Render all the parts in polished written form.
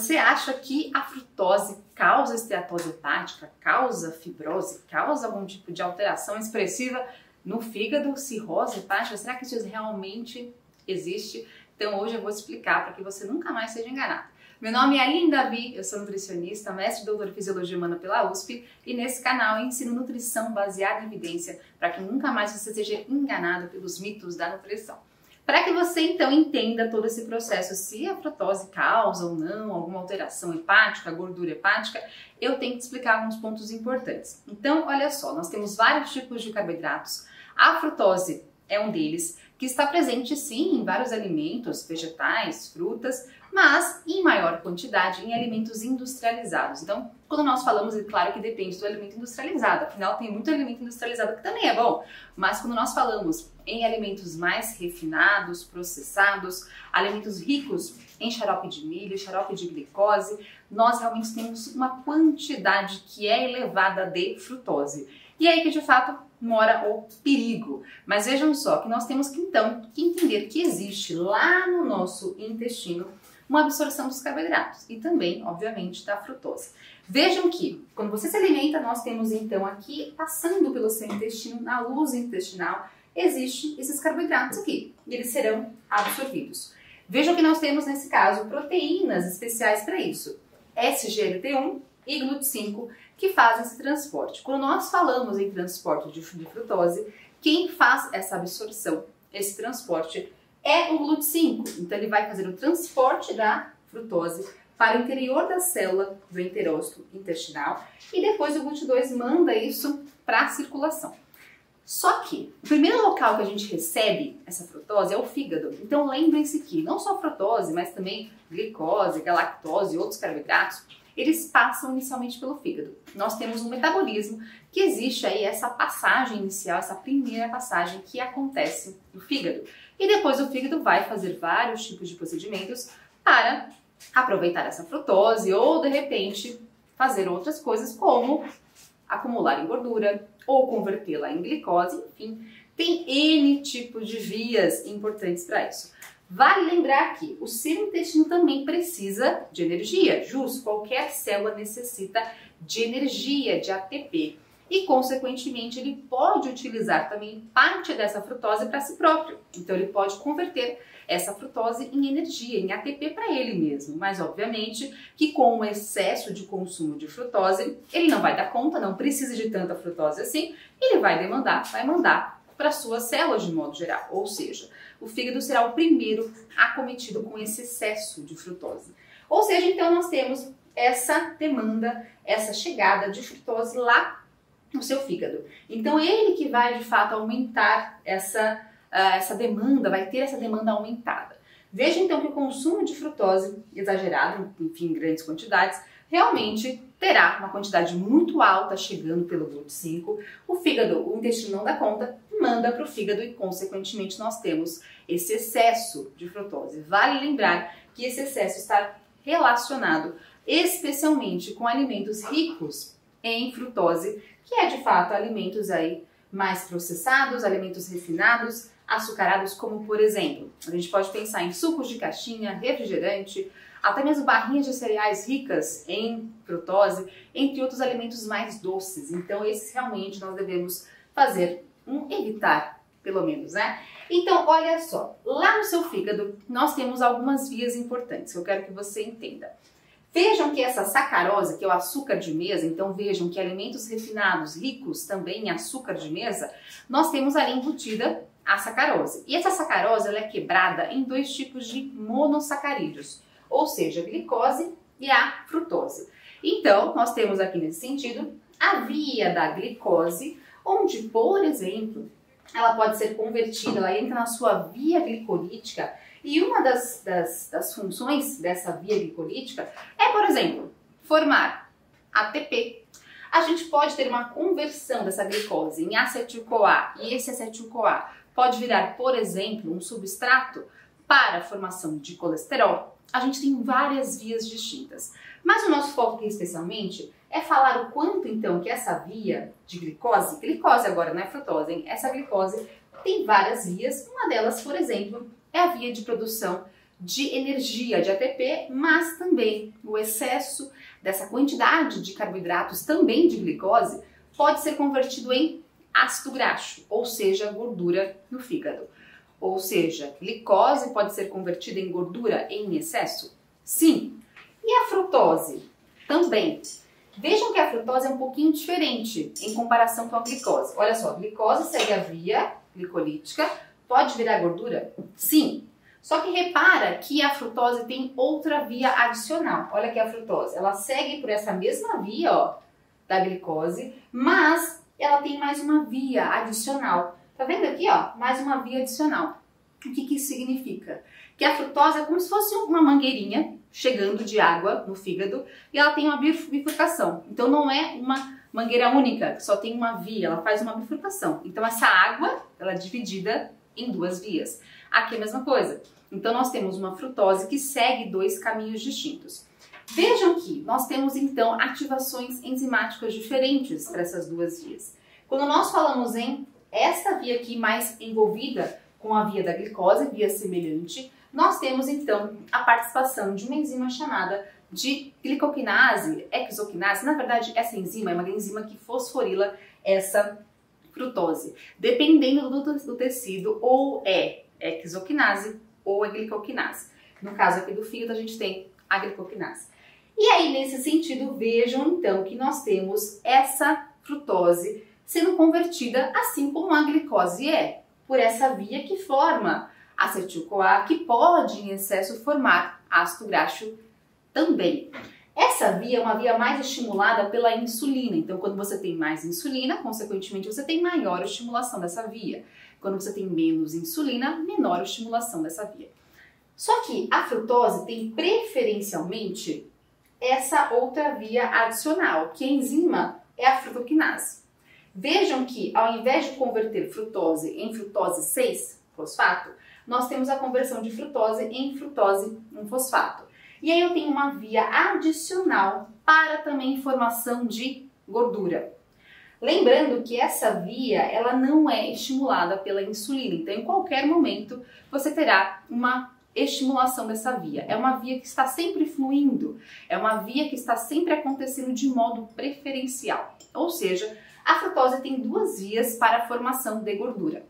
Você acha que a frutose causa esteatose hepática, causa fibrose, causa algum tipo de alteração expressiva no fígado, cirrose hepática? Será que isso realmente existe? Então hoje eu vou explicar para que você nunca mais seja enganado. Meu nome é Aline Davi, eu sou nutricionista, mestre e doutora em Fisiologia Humana pela USP e nesse canal eu ensino nutrição baseada em evidência para que nunca mais você seja enganado pelos mitos da nutrição. Para que você então entenda todo esse processo, se a frutose causa ou não alguma alteração hepática, gordura hepática, eu tenho que te explicar alguns pontos importantes. Então, olha só, nós temos vários tipos de carboidratos. A frutose é um deles, que está presente sim em vários alimentos, vegetais, frutas, mas em maior quantidade em alimentos industrializados. Então, quando nós falamos, é claro que depende do alimento industrializado, afinal tem muito alimento industrializado que também é bom, mas quando nós falamos em alimentos mais refinados, processados, alimentos ricos em xarope de milho, xarope de glicose, nós realmente temos uma quantidade que é elevada de frutose. E aí que de fato mora o perigo. Mas vejam só que nós temos que então entender que existe lá no nosso intestino uma absorção dos carboidratos e também, obviamente, da frutose. Vejam que quando você se alimenta, nós temos então aqui, passando pelo seu intestino, na luz intestinal, existem esses carboidratos aqui e eles serão absorvidos. Vejam que nós temos nesse caso proteínas especiais para isso, SGLT1 e GLUT5, que fazem esse transporte. Quando nós falamos em transporte de frutose, quem faz essa absorção, esse transporte, é o GLUT5. Então ele vai fazer o transporte da frutose para o interior da célula do enterócito intestinal e depois o GLUT2 manda isso para a circulação. Só que o primeiro local que a gente recebe essa frutose é o fígado. Então lembrem-se que não só a frutose, mas também glicose, galactose e outros carboidratos, eles passam inicialmente pelo fígado. Nós temos um metabolismo que existe aí essa passagem inicial, essa primeira passagem que acontece no fígado. E depois o fígado vai fazer vários tipos de procedimentos para aproveitar essa frutose ou de repente fazer outras coisas como acumular em gordura ou convertê-la em glicose, enfim, tem N tipos de vias importantes para isso. Vale lembrar que o seu intestino também precisa de energia, justo, qualquer célula necessita de energia, de ATP. E, consequentemente, ele pode utilizar também parte dessa frutose para si próprio. Então, ele pode converter essa frutose em energia, em ATP para ele mesmo. Mas, obviamente, que com o excesso de consumo de frutose, ele não vai dar conta, não precisa de tanta frutose assim, ele vai mandar para suas células de modo geral. Ou seja, o fígado será o primeiro acometido com esse excesso de frutose. Ou seja, então, nós temos essa demanda, essa chegada de frutose lá no seu fígado. Então, ele que vai, de fato, aumentar essa demanda, vai ter essa demanda aumentada. Veja, então, que o consumo de frutose exagerado, enfim, em grandes quantidades, realmente terá uma quantidade muito alta chegando pelo GLUT5. O fígado, o intestino não dá conta, manda para o fígado e, consequentemente, nós temos esse excesso de frutose. Vale lembrar que esse excesso está relacionado especialmente com alimentos ricos em frutose, que é de fato alimentos aí mais processados, alimentos refinados, açucarados, como por exemplo, a gente pode pensar em sucos de caixinha, refrigerante, até mesmo barrinhas de cereais ricas em frutose, entre outros alimentos mais doces. Então esses realmente nós devemos fazer evitar, pelo menos, né? Então, olha só, lá no seu fígado nós temos algumas vias importantes que eu quero que você entenda. Vejam que essa sacarose, que é o açúcar de mesa, então vejam que alimentos refinados, ricos também em açúcar de mesa, nós temos ali embutida a sacarose. E essa sacarose ela é quebrada em dois tipos de monossacarídeos, ou seja, a glicose e a frutose. Então, nós temos aqui nesse sentido a via da glicose, onde, por exemplo, ela pode ser convertida, ela entra na sua via glicolítica. E uma das funções dessa via glicolítica é, por exemplo, formar ATP. A gente pode ter uma conversão dessa glicose em acetil-CoA e esse acetil-CoA pode virar, por exemplo, um substrato para a formação de colesterol. A gente tem várias vias distintas. Mas o nosso foco aqui especialmente é falar o quanto então que essa via de glicose agora não é frutose, hein? Essa glicose tem várias vias, uma delas, por exemplo, é a via de produção de energia, de ATP, mas também o excesso dessa quantidade de carboidratos, também de glicose, pode ser convertido em ácido graxo, ou seja, gordura no fígado. Ou seja, glicose pode ser convertida em gordura em excesso? Sim. E a frutose? Também. Vejam que a frutose é um pouquinho diferente em comparação com a glicose. Olha só, a glicose segue a via glicolítica, pode virar gordura? Sim. Só que repara que a frutose tem outra via adicional. Olha aqui a frutose, ela segue por essa mesma via, ó, da glicose, mas ela tem mais uma via adicional. Tá vendo aqui, ó? Mais uma via adicional. O que isso significa? Que a frutose é como se fosse uma mangueirinha chegando de água no fígado e ela tem uma bifurcação. Então não é uma mangueira única, que só tem uma via, ela faz uma bifurcação. Então essa água, ela é dividida em duas vias. Aqui é a mesma coisa. Então nós temos uma frutose que segue dois caminhos distintos. Vejam que nós temos então ativações enzimáticas diferentes para essas duas vias. Quando nós falamos em esta via aqui mais envolvida com a via da glicose, via semelhante, nós temos então a participação de uma enzima chamada de glicoquinase, hexoquinase. Na verdade, essa enzima é uma enzima que fosforila essa frutose. Dependendo do tecido, ou é hexoquinase ou é glicoquinase. No caso aqui do fígado, a gente tem a glicoquinase. E aí, nesse sentido, vejam então que nós temos essa frutose sendo convertida, assim como a glicose é, por essa via que forma acetil-CoA, que pode em excesso formar ácido graxo também. Essa via é uma via mais estimulada pela insulina, então quando você tem mais insulina, consequentemente você tem maior estimulação dessa via. Quando você tem menos insulina, menor estimulação dessa via. Só que a frutose tem preferencialmente essa outra via adicional, que a enzima é a frutoquinase. Vejam que ao invés de converter frutose em frutose 6-fosfato, nós temos a conversão de frutose em frutose 1-fosfato. E aí eu tenho uma via adicional para também formação de gordura. Lembrando que essa via, ela não é estimulada pela insulina, então em qualquer momento você terá uma estimulação dessa via. É uma via que está sempre fluindo, é uma via que está sempre acontecendo de modo preferencial. Ou seja, a frutose tem duas vias para a formação de gordura.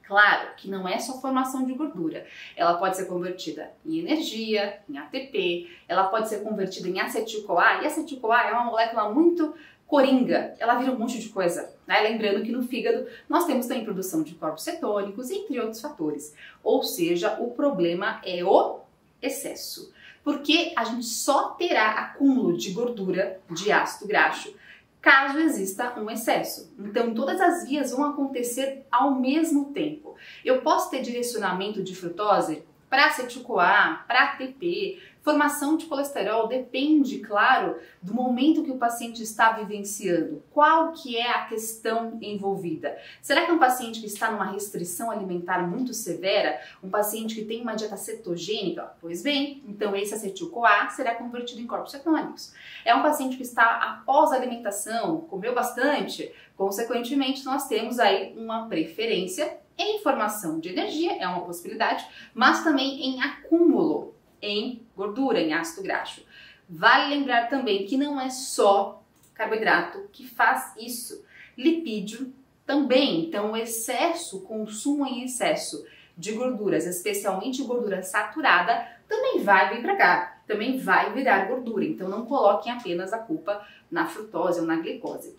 Claro que não é só formação de gordura, ela pode ser convertida em energia, em ATP, ela pode ser convertida em acetil-CoA, e acetil-CoA é uma molécula muito coringa, ela vira um monte de coisa, né? Lembrando que no fígado nós temos também produção de corpos cetônicos, entre outros fatores. Ou seja, o problema é o excesso, porque a gente só terá acúmulo de gordura, de ácido graxo, caso exista um excesso. Então, todas as vias vão acontecer ao mesmo tempo. Eu posso ter direcionamento de frutose para acetil-CoA, para ATP, formação de colesterol, depende, claro, do momento que o paciente está vivenciando. Qual que é a questão envolvida? Será que é um paciente que está numa restrição alimentar muito severa? Um paciente que tem uma dieta cetogênica? Pois bem, então esse acetil-CoA será convertido em corpos cetônicos. É um paciente que está após a alimentação, comeu bastante, consequentemente nós temos aí uma preferência em formação de energia, é uma possibilidade, mas também em acúmulo em gordura, em ácido graxo. Vale lembrar também que não é só carboidrato que faz isso. Lipídio também. Então, o excesso, o consumo em excesso de gorduras, especialmente gordura saturada, também vai vir para cá. Também vai virar gordura. Então, não coloquem apenas a culpa na frutose ou na glicose.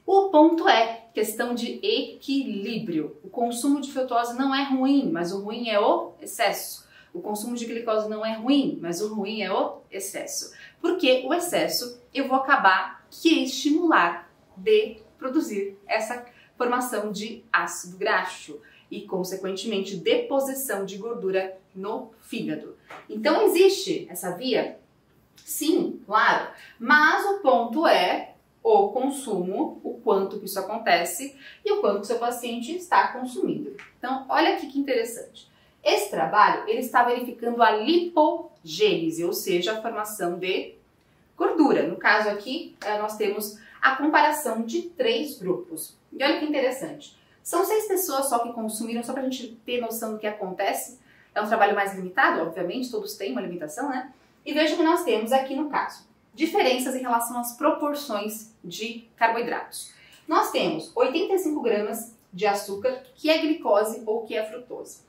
O ponto é questão de equilíbrio. O consumo de frutose não é ruim, mas o ruim é o excesso. O consumo de glicose não é ruim, mas o ruim é o excesso. Porque o excesso eu vou acabar que estimular de produzir essa formação de ácido graxo e, consequentemente, deposição de gordura no fígado. Então, existe essa via? Sim, claro. Mas o ponto é o consumo, o quanto que isso acontece e o quanto que seu paciente está consumindo. Então, olha aqui que interessante. Esse trabalho, ele está verificando a lipogênese, ou seja, a formação de gordura. No caso aqui, nós temos a comparação de 3 grupos. E olha que interessante. São 6 pessoas só que consumiram, só para a gente ter noção do que acontece. É um trabalho mais limitado, obviamente, todos têm uma limitação, né? E veja o que nós temos aqui no caso. Diferenças em relação às proporções de carboidratos. Nós temos 85 gramas de açúcar, que é glicose ou que é frutose.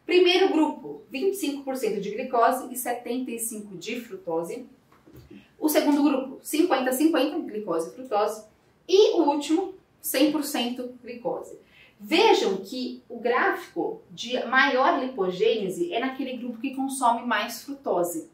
Primeiro grupo, 25% de glicose e 75% de frutose. O segundo grupo, 50-50, glicose e frutose. E o último, 100% glicose. Vejam que o gráfico de maior lipogênese é naquele grupo que consome mais frutose.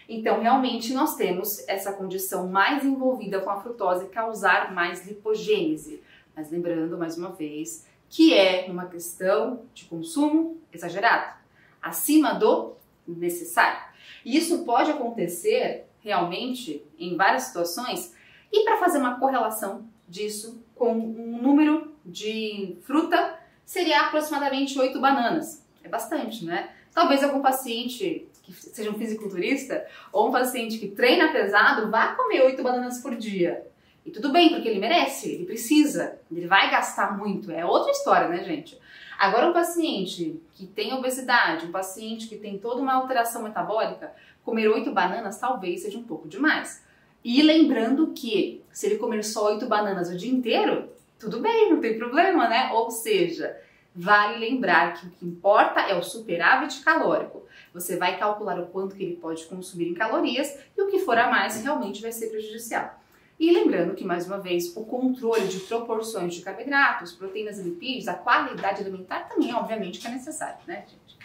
Então, realmente, nós temos essa condição mais envolvida com a frutose causar mais lipogênese. Mas lembrando, mais uma vez, que é uma questão de consumo exagerado, acima do necessário. E isso pode acontecer realmente em várias situações. E para fazer uma correlação disso com um número de fruta, seria aproximadamente 8 bananas. É bastante, né? Talvez algum paciente que seja um fisiculturista ou um paciente que treina pesado vá comer 8 bananas por dia. E tudo bem, porque ele merece, ele precisa, ele vai gastar muito. É outra história, né, gente? Agora, um paciente que tem obesidade, um paciente que tem toda uma alteração metabólica, comer 8 bananas talvez seja um pouco demais. E lembrando que se ele comer só 8 bananas o dia inteiro, tudo bem, não tem problema, né? Ou seja, vale lembrar que o que importa é o superávit calórico. Você vai calcular o quanto que ele pode consumir em calorias e o que for a mais realmente vai ser prejudicial. E lembrando que, mais uma vez, o controle de proporções de carboidratos, proteínas e lipídios, a qualidade alimentar também, obviamente, que é necessário, né, gente?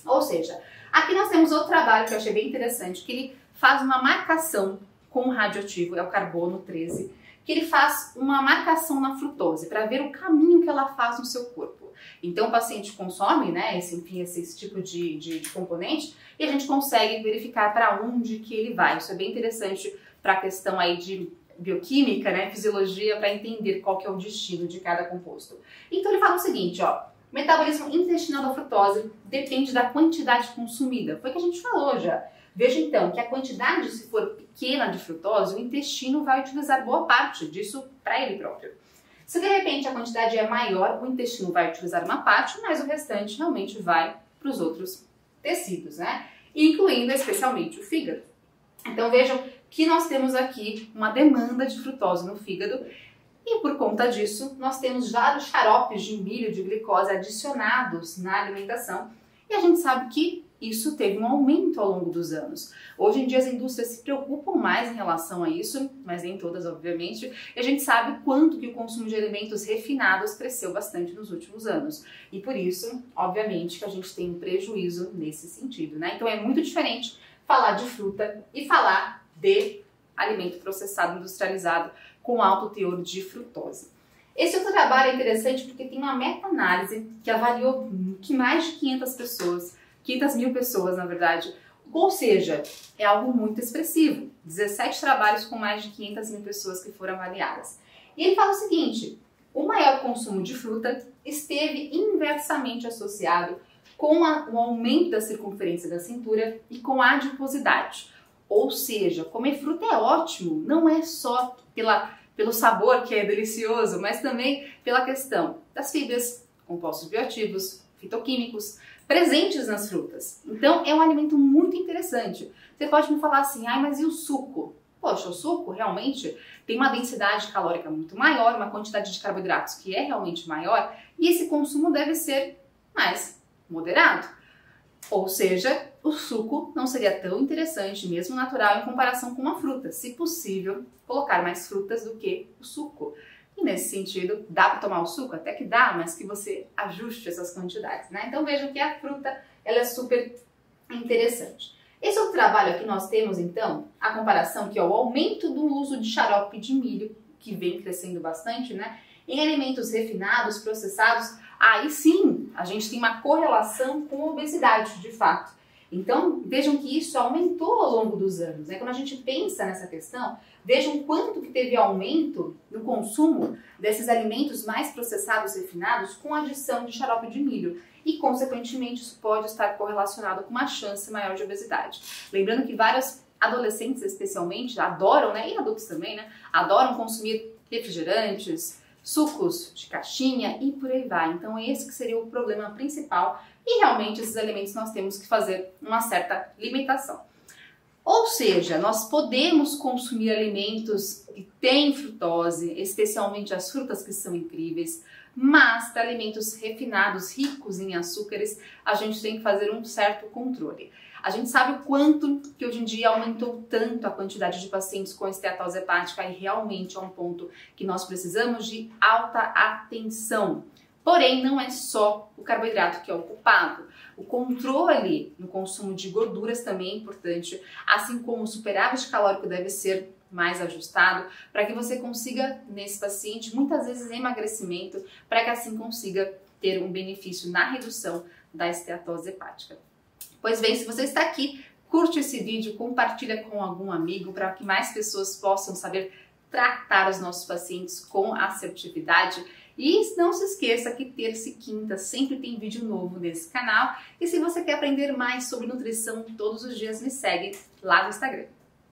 Ou seja, aqui nós temos outro trabalho que eu achei bem interessante, que ele faz uma marcação com o radioativo, é o carbono 13, que ele faz uma marcação na frutose para ver o caminho que ela faz no seu corpo. Então o paciente consome, né, esse tipo de componente e a gente consegue verificar para onde que ele vai. Isso é bem interessante para a questão aí de bioquímica, né, fisiologia, para entender qual que é o destino de cada composto. Então ele fala o seguinte, ó, o metabolismo intestinal da frutose depende da quantidade consumida. Foi o que a gente falou já. Veja então que a quantidade, se for pequena de frutose, o intestino vai utilizar boa parte disso para ele próprio. Se de repente a quantidade é maior, o intestino vai utilizar uma parte, mas o restante realmente vai para os outros tecidos, né? Incluindo especialmente o fígado. Então vejam que nós temos aqui uma demanda de frutose no fígado e por conta disso nós temos vários xaropes de milho de glicose adicionados na alimentação e a gente sabe que isso teve um aumento ao longo dos anos. Hoje em dia as indústrias se preocupam mais em relação a isso, mas nem todas, obviamente, e a gente sabe quanto que o consumo de alimentos refinados cresceu bastante nos últimos anos. E por isso, obviamente, que a gente tem um prejuízo nesse sentido, né? Então é muito diferente falar de fruta e falar de alimento processado, industrializado, com alto teor de frutose. Esse outro trabalho é interessante porque tem uma meta-análise que avaliou que mais de 500 mil pessoas, na verdade. Ou seja, é algo muito expressivo. 17 trabalhos com mais de 500 mil pessoas que foram avaliadas. E ele fala o seguinte, o maior consumo de fruta esteve inversamente associado com o aumento da circunferência da cintura e com a adiposidade. Ou seja, comer fruta é ótimo, não é só pelo sabor que é delicioso, mas também pela questão das fibras, compostos bioativos, fitoquímicos, presentes nas frutas. Então, é um alimento muito interessante. Você pode me falar assim, mas e o suco? Poxa, o suco realmente tem uma densidade calórica muito maior, uma quantidade de carboidratos que é realmente maior, e esse consumo deve ser mais moderado. Ou seja, o suco não seria tão interessante, mesmo natural, em comparação com uma fruta. Se possível, colocar mais frutas do que o suco. E nesse sentido, dá para tomar o suco? Até que dá, mas que você ajuste essas quantidades, né? Então vejam que a fruta, ela é super interessante. Esse outro trabalho aqui nós temos, então, a comparação que é o aumento do uso de xarope de milho, que vem crescendo bastante, né? Em alimentos refinados, processados, aí sim, a gente tem uma correlação com a obesidade, de fato. Então, vejam que isso aumentou ao longo dos anos, né? Quando a gente pensa nessa questão, vejam quanto que teve aumento no consumo desses alimentos mais processados e refinados com a adição de xarope de milho. E, consequentemente, isso pode estar correlacionado com uma chance maior de obesidade. Lembrando que vários adolescentes, especialmente, adoram, né? E adultos também, né? Adoram consumir refrigerantes, sucos de caixinha e por aí vai. Então esse que seria o problema principal e realmente esses alimentos nós temos que fazer uma certa limitação. Ou seja, nós podemos consumir alimentos que têm frutose, especialmente as frutas que são incríveis, mas para alimentos refinados, ricos em açúcares, a gente tem que fazer um certo controle. A gente sabe o quanto que hoje em dia aumentou tanto a quantidade de pacientes com esteatose hepática e realmente é um ponto que nós precisamos de alta atenção. Porém, não é só o carboidrato que é o culpado. O controle no consumo de gorduras também é importante, assim como o superávit calórico deve ser mais ajustado, para que você consiga, nesse paciente, muitas vezes emagrecimento, para que assim consiga ter um benefício na redução da esteatose hepática. Pois bem, se você está aqui, curte esse vídeo, compartilha com algum amigo, para que mais pessoas possam saber tratar os nossos pacientes com assertividade. E não se esqueça que terça e quinta sempre tem vídeo novo nesse canal. E se você quer aprender mais sobre nutrição todos os dias, me segue lá no Instagram.